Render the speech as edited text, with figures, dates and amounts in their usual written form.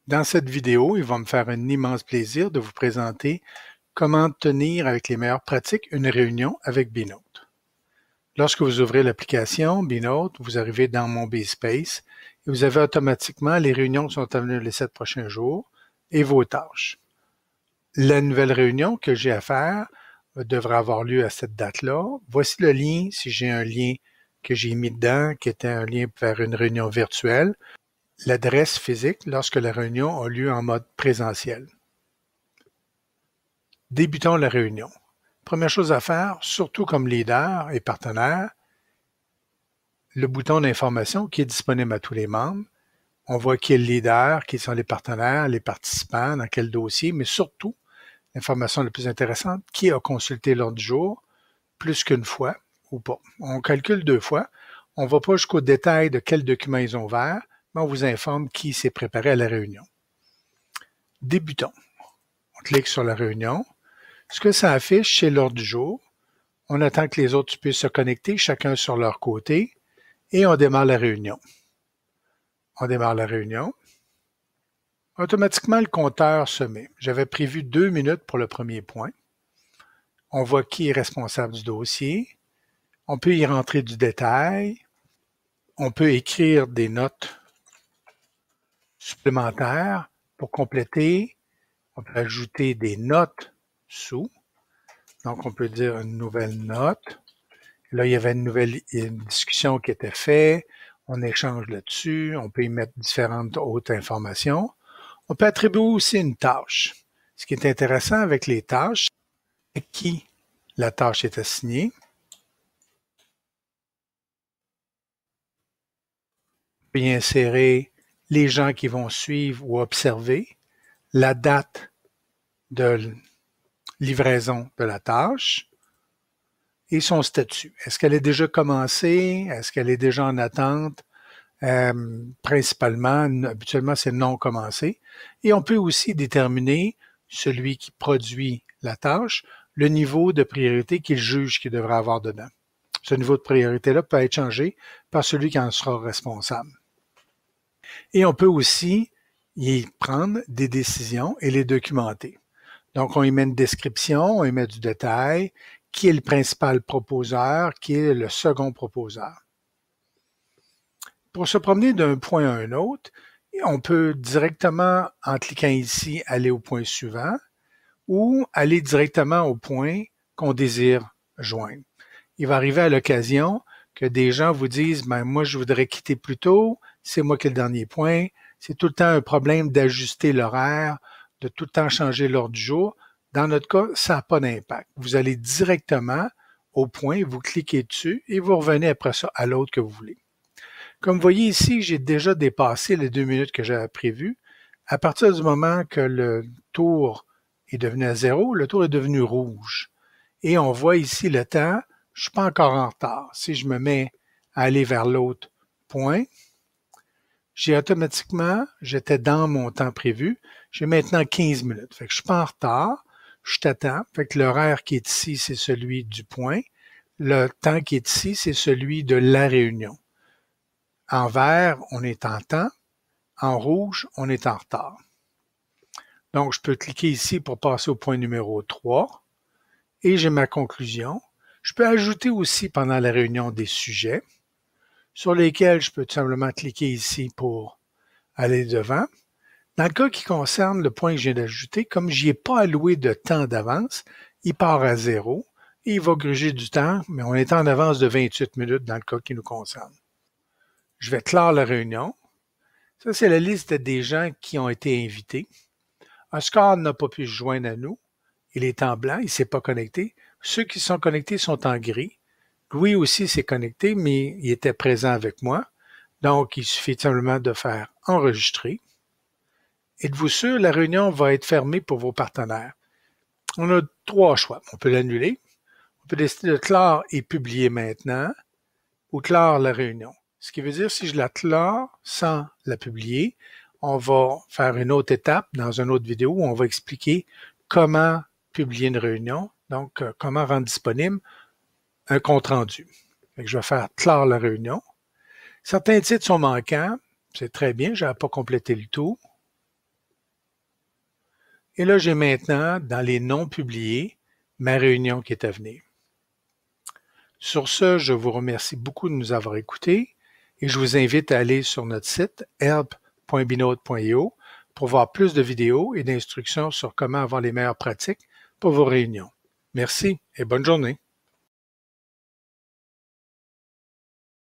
Dans cette vidéo, il va me faire un immense plaisir de vous présenter comment tenir avec les meilleures pratiques une réunion avec Binote. Lorsque vous ouvrez l'application Binote, vous arrivez dans Mon BSpace et vous avez automatiquement les réunions qui sont à venir les 7 prochains jours et vos tâches. La nouvelle réunion que j'ai à faire devrait avoir lieu à cette date-là. Voici le lien, si j'ai un lien que j'ai mis dedans, qui était un lien vers une réunion virtuelle. L'adresse physique lorsque la réunion a lieu en mode présentiel. Débutons la réunion. Première chose à faire, surtout comme leader et partenaire, le bouton d'information qui est disponible à tous les membres. On voit qui est le leader, qui sont les partenaires, les participants, dans quel dossier, mais surtout, l'information la plus intéressante, qui a consulté l'ordre du jour, plus qu'une fois ou pas. On calcule 2 fois. On ne va pas jusqu'au détail de quel document ils ont ouvert, mais on vous informe qui s'est préparé à la réunion. Débutons. On clique sur la réunion. Ce que ça affiche, c'est l'ordre du jour. On attend que les autres puissent se connecter, chacun sur leur côté, et on démarre la réunion. On démarre la réunion. Automatiquement, le compteur se met. J'avais prévu 2 minutes pour le premier point. On voit qui est responsable du dossier. On peut y rentrer du détail. On peut écrire des notes supplémentaires pour compléter. On peut ajouter des notes sous. Donc, on peut dire une nouvelle note. Là, il y avait une discussion qui était faite. On échange là-dessus. On peut y mettre différentes autres informations. On peut attribuer aussi une tâche. Ce qui est intéressant avec les tâches, c'est à qui la tâche est assignée. On peut y insérer les gens qui vont suivre ou observer, la date de livraison de la tâche et son statut. Est-ce qu'elle est déjà commencée? Est-ce qu'elle est déjà en attente? Principalement, habituellement, c'est non commencé. Et on peut aussi déterminer celui qui produit la tâche, le niveau de priorité qu'il juge qu'il devrait avoir dedans. Ce niveau de priorité-là peut être changé par celui qui en sera responsable. Et on peut aussi y prendre des décisions et les documenter. Donc, on y met une description, on y met du détail, qui est le principal proposeur, qui est le second proposeur. Pour se promener d'un point à un autre, on peut directement, en cliquant ici, aller au point suivant ou aller directement au point qu'on désire joindre. Il va arriver à l'occasion que des gens vous disent « ben moi, je voudrais quitter plus tôt, c'est moi qui ai le dernier point ». C'est tout le temps un problème d'ajuster l'horaire, de tout le temps changer l'ordre du jour. Dans notre cas, ça n'a pas d'impact. Vous allez directement au point, vous cliquez dessus et vous revenez après ça à l'autre que vous voulez. Comme vous voyez ici, j'ai déjà dépassé les 2 minutes que j'avais prévues. À partir du moment que le tour est devenu à 0, le tour est devenu rouge. Et on voit ici le temps, je ne suis pas encore en retard. Si je me mets à aller vers l'autre point, j'étais dans mon temps prévu, j'ai maintenant 15 minutes. Fait que je ne suis pas en retard, je t'attends. Fait que l'horaire qui est ici, c'est celui du point. Le temps qui est ici, c'est celui de la réunion. En vert, on est en temps. En rouge, on est en retard. Donc, je peux cliquer ici pour passer au point numéro 3 et j'ai ma conclusion. Je peux ajouter aussi pendant la réunion des sujets sur lesquels je peux tout simplement cliquer ici pour aller devant. Dans le cas qui concerne le point que je viens d'ajouter, comme je n'y ai pas alloué de temps d'avance, il part à 0 et il va gruger du temps, mais on est en avance de 28 minutes dans le cas qui nous concerne. Je vais clore la réunion. Ça, c'est la liste des gens qui ont été invités. Oscar n'a pas pu se joindre à nous. Il est en blanc, il ne s'est pas connecté. Ceux qui sont connectés sont en gris. Louis aussi s'est connecté, mais il était présent avec moi. Donc, il suffit simplement de faire enregistrer. Êtes-vous sûr, la réunion va être fermée pour vos partenaires? On a 3 choix. On peut l'annuler. On peut décider de clore et publier maintenant ou clore la réunion. Ce qui veut dire, si je la clore sans la publier, on va faire une autre étape dans une autre vidéo où on va expliquer comment publier une réunion, donc comment rendre disponible un compte-rendu. Je vais faire clore la réunion. Certains titres sont manquants, c'est très bien, je n'avais pas complété le tout. Et là, j'ai maintenant, dans les non publiés, ma réunion qui est à venir. Sur ce, je vous remercie beaucoup de nous avoir écoutés et je vous invite à aller sur notre site help.binode.io pour voir plus de vidéos et d'instructions sur comment avoir les meilleures pratiques pour vos réunions. Merci et bonne journée.